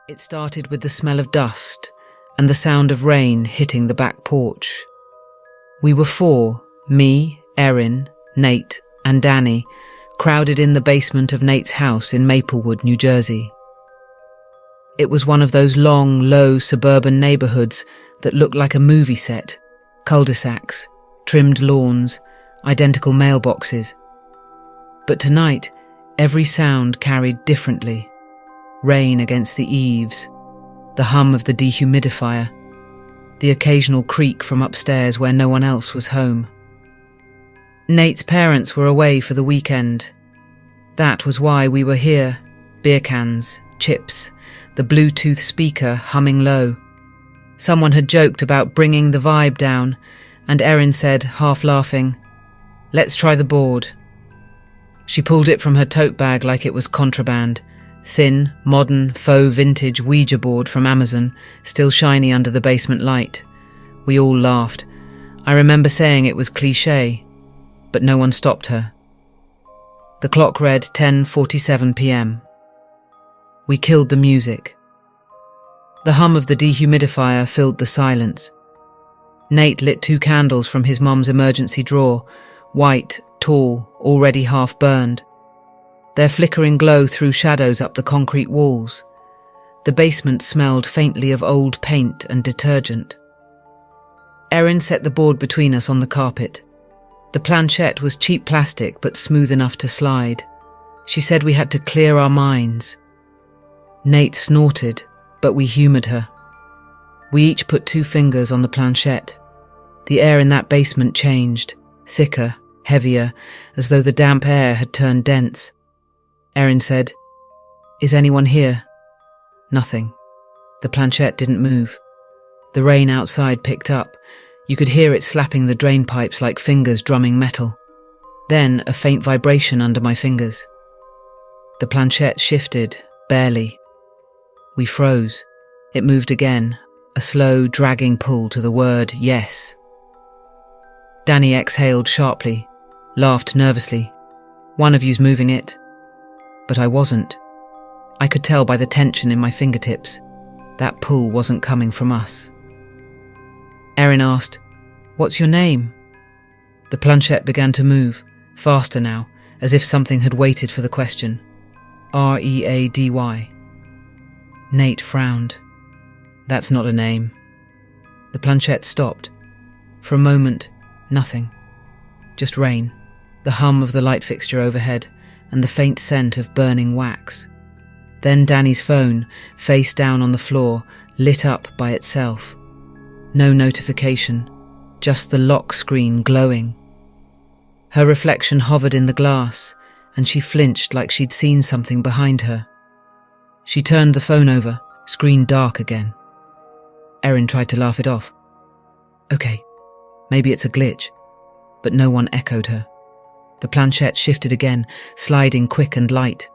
It started with the smell of dust and the sound of rain hitting the back porch. We were four, me, Erin, Nate, and Danny, crowded in the basement of Nate's house in Maplewood, New Jersey. It was one of those long, low suburban neighborhoods that looked like a movie set, cul-de-sacs, trimmed lawns, identical mailboxes. But tonight, every sound carried differently. Rain against the eaves, the hum of the dehumidifier, the occasional creak from upstairs where no one else was home. Nate's parents were away for the weekend. That was why we were here. Beer cans, chips, the Bluetooth speaker humming low. Someone had joked about bringing the vibe down, and Erin said, half laughing, "Let's try the board." She pulled it from her tote bag like it was contraband. Thin, modern, faux vintage Ouija board from Amazon, still shiny under the basement light. We all laughed. I remember saying it was cliché, but no one stopped her. The clock read 10:47 p.m. We killed the music. The hum of the dehumidifier filled the silence. Nate lit 2 candles from his mum's emergency drawer, white, tall, already half burned. Their flickering glow threw shadows up the concrete walls. The basement smelled faintly of old paint and detergent. Erin set the board between us on the carpet. The planchette was cheap plastic but smooth enough to slide. She said we had to clear our minds. Nate snorted, but we humoured her. We each put 2 fingers on the planchette. The air in that basement changed, thicker, heavier, as though the damp air had turned dense. Erin said, "Is anyone here?" Nothing. The planchette didn't move. The rain outside picked up. You could hear it slapping the drain pipes like fingers drumming metal. Then a faint vibration under my fingers. The planchette shifted, barely. We froze. It moved again, a slow, dragging pull to the word yes. Danny exhaled sharply, laughed nervously. "One of you's moving it." But I wasn't. I could tell by the tension in my fingertips. That pull wasn't coming from us. Erin asked, "What's your name?" The planchette began to move, faster now, as if something had waited for the question. "Ready." Nate frowned. "That's not a name." The planchette stopped. For a moment, nothing. Just rain, the hum of the light fixture overhead, and the faint scent of burning wax. Then Danny's phone, face down on the floor, lit up by itself. No notification, just the lock screen glowing. Her reflection hovered in the glass, and she flinched like she'd seen something behind her. She turned the phone over, screen dark again. Erin tried to laugh it off. Okay, maybe it's a glitch, but no one echoed her. The planchette shifted again, sliding quick and light.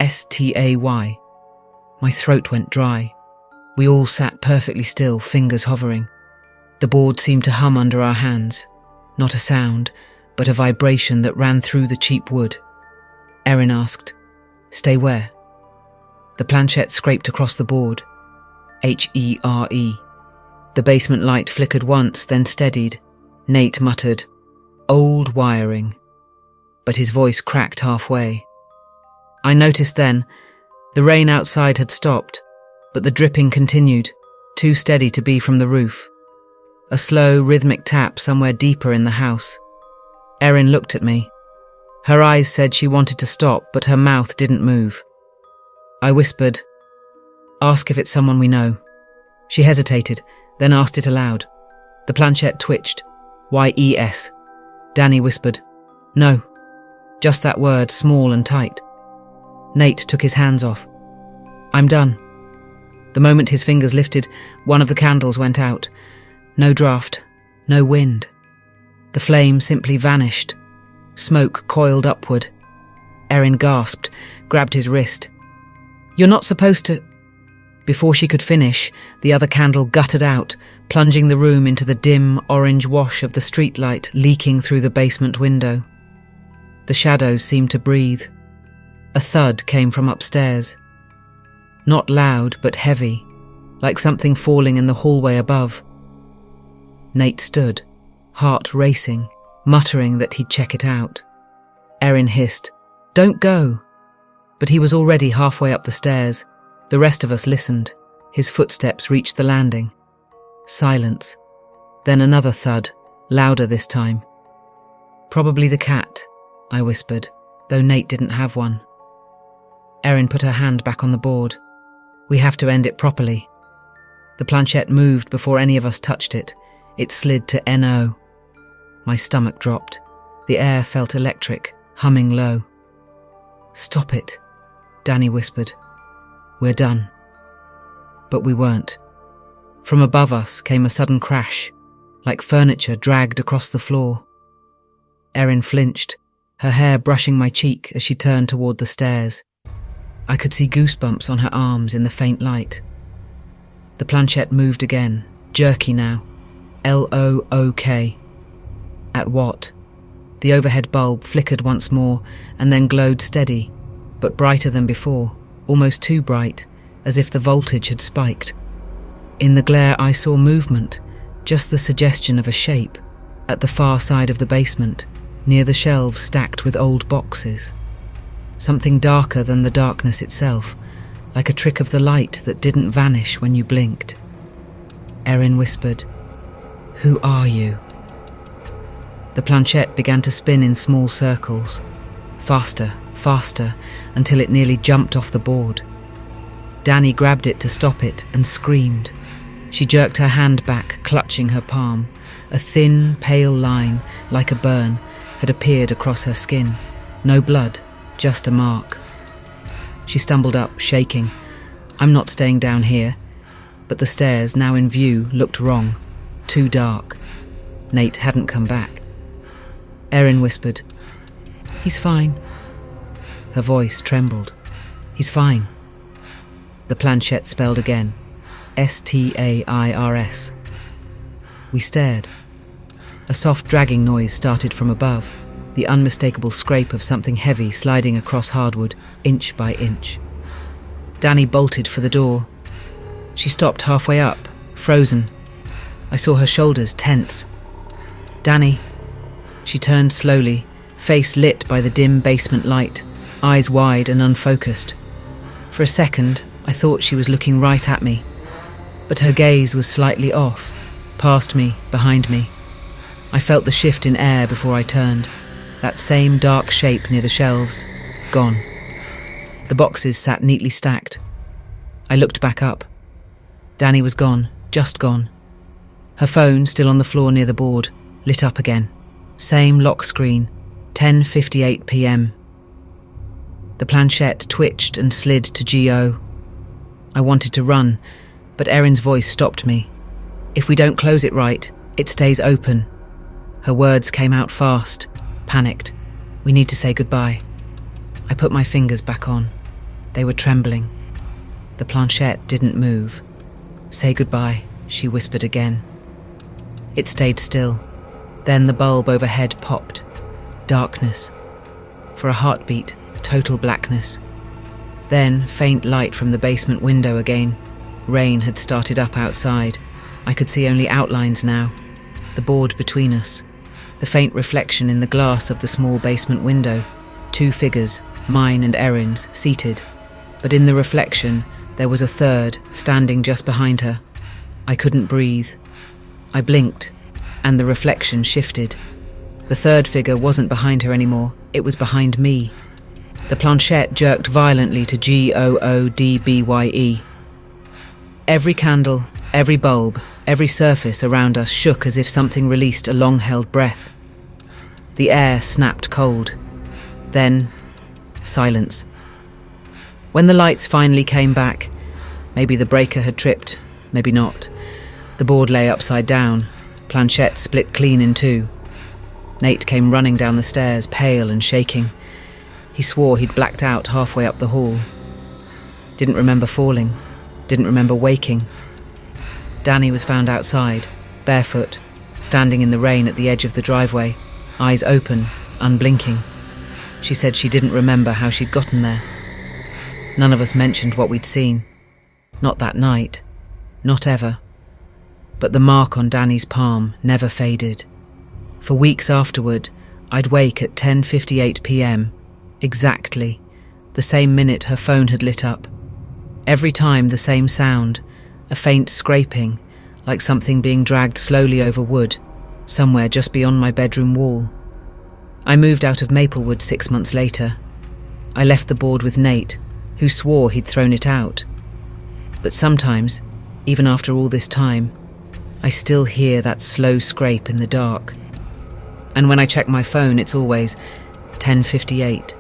Stay. My throat went dry. We all sat perfectly still, fingers hovering. The board seemed to hum under our hands. Not a sound, but a vibration that ran through the cheap wood. Erin asked, "Stay where?" The planchette scraped across the board. HERE. The basement light flickered once, then steadied. Nate muttered, "Old wiring." But his voice cracked halfway. I noticed then, the rain outside had stopped, but the dripping continued, too steady to be from the roof. A slow, rhythmic tap somewhere deeper in the house. Erin looked at me. Her eyes said she wanted to stop, but her mouth didn't move. I whispered, "Ask if it's someone we know." She hesitated, then asked it aloud. The planchette twitched. "YES." Danny whispered, "No." Just that word, small and tight. Nate took his hands off. "I'm done." The moment his fingers lifted, one of the candles went out. No draft, no wind. The flame simply vanished. Smoke coiled upward. Erin gasped, grabbed his wrist. "You're not supposed to—" Before she could finish, the other candle guttered out, plunging the room into the dim, orange wash of the streetlight leaking through the basement window. The shadows seemed to breathe. A thud came from upstairs. Not loud, but heavy, like something falling in the hallway above. Nate stood, heart racing, muttering that he'd check it out. Erin hissed, "Don't go!" But he was already halfway up the stairs. The rest of us listened. His footsteps reached the landing. Silence. Then another thud, louder this time. "Probably the cat," I whispered, though Nate didn't have one. Erin put her hand back on the board. "We have to end it properly." The planchette moved before any of us touched it. It slid to NO. My stomach dropped. The air felt electric, humming low. "Stop it," Danny whispered. "We're done." But we weren't. From above us came a sudden crash, like furniture dragged across the floor. Erin flinched, her hair brushing my cheek as she turned toward the stairs. I could see goosebumps on her arms in the faint light. The planchette moved again, jerky now. LOOK. At what? The overhead bulb flickered once more and then glowed steady, but brighter than before, almost too bright, as if the voltage had spiked. In the glare I saw movement, just the suggestion of a shape, at the far side of the basement, near the shelves stacked with old boxes. Something darker than the darkness itself, like a trick of the light that didn't vanish when you blinked. Erin whispered, "Who are you?" The planchette began to spin in small circles, faster, faster, until it nearly jumped off the board. Danny grabbed it to stop it and screamed. She jerked her hand back, clutching her palm. A thin, pale line, like a burn, had appeared across her skin. No blood, just a mark. She stumbled up, shaking. I'm not staying down here. But the stairs, now in view, looked wrong. Too dark. Nate hadn't come back. Erin whispered, "He's fine." Her voice trembled. "He's fine." The planchette spelled again. STAIRS. We stared. A soft dragging noise started from above, the unmistakable scrape of something heavy sliding across hardwood, inch by inch. Danny bolted for the door. She stopped halfway up, frozen. I saw her shoulders tense. "Danny." She turned slowly, face lit by the dim basement light, eyes wide and unfocused. For a second, I thought she was looking right at me, but her gaze was slightly off, past me, behind me. I felt the shift in air before I turned, that same dark shape near the shelves, gone. The boxes sat neatly stacked. I looked back up. Danny was gone, just gone. Her phone, still on the floor near the board, lit up again. Same lock screen, 10:58 p.m. The planchette twitched and slid to GO. I wanted to run, but Erin's voice stopped me. "If we don't close it right, it stays open." Her words came out fast, panicked. "We need to say goodbye." I put my fingers back on. They were trembling. The planchette didn't move. "Say goodbye," she whispered again. It stayed still. Then the bulb overhead popped. Darkness. For a heartbeat, total blackness. Then faint light from the basement window again. Rain had started up outside. I could see only outlines now. The board between us. The faint reflection in the glass of the small basement window. Two figures, mine and Erin's, seated. But in the reflection, there was a third, standing just behind her. I couldn't breathe. I blinked, and the reflection shifted. The third figure wasn't behind her anymore. It was behind me. The planchette jerked violently to GOODBYE. Every candle, every bulb, every surface around us shook as if something released a long-held breath. The air snapped cold. Then, silence. When the lights finally came back, maybe the breaker had tripped, maybe not. The board lay upside down, planchette split clean in two. Nate came running down the stairs, pale and shaking. He swore he'd blacked out halfway up the hall. Didn't remember falling, didn't remember waking. Danny was found outside, barefoot, standing in the rain at the edge of the driveway, eyes open, unblinking. She said she didn't remember how she'd gotten there. None of us mentioned what we'd seen, Not that night. Not ever. But the mark on Danny's palm never faded. For weeks afterward, I'd wake at 10:58 p.m. Exactly. The same minute her phone had lit up. Every time the same sound, a faint scraping, like something being dragged slowly over wood, somewhere just beyond my bedroom wall. I moved out of Maplewood 6 months later. I left the board with Nate, who swore he'd thrown it out. But sometimes, even after all this time, I still hear that slow scrape in the dark. And when I check my phone, it's always 10:58.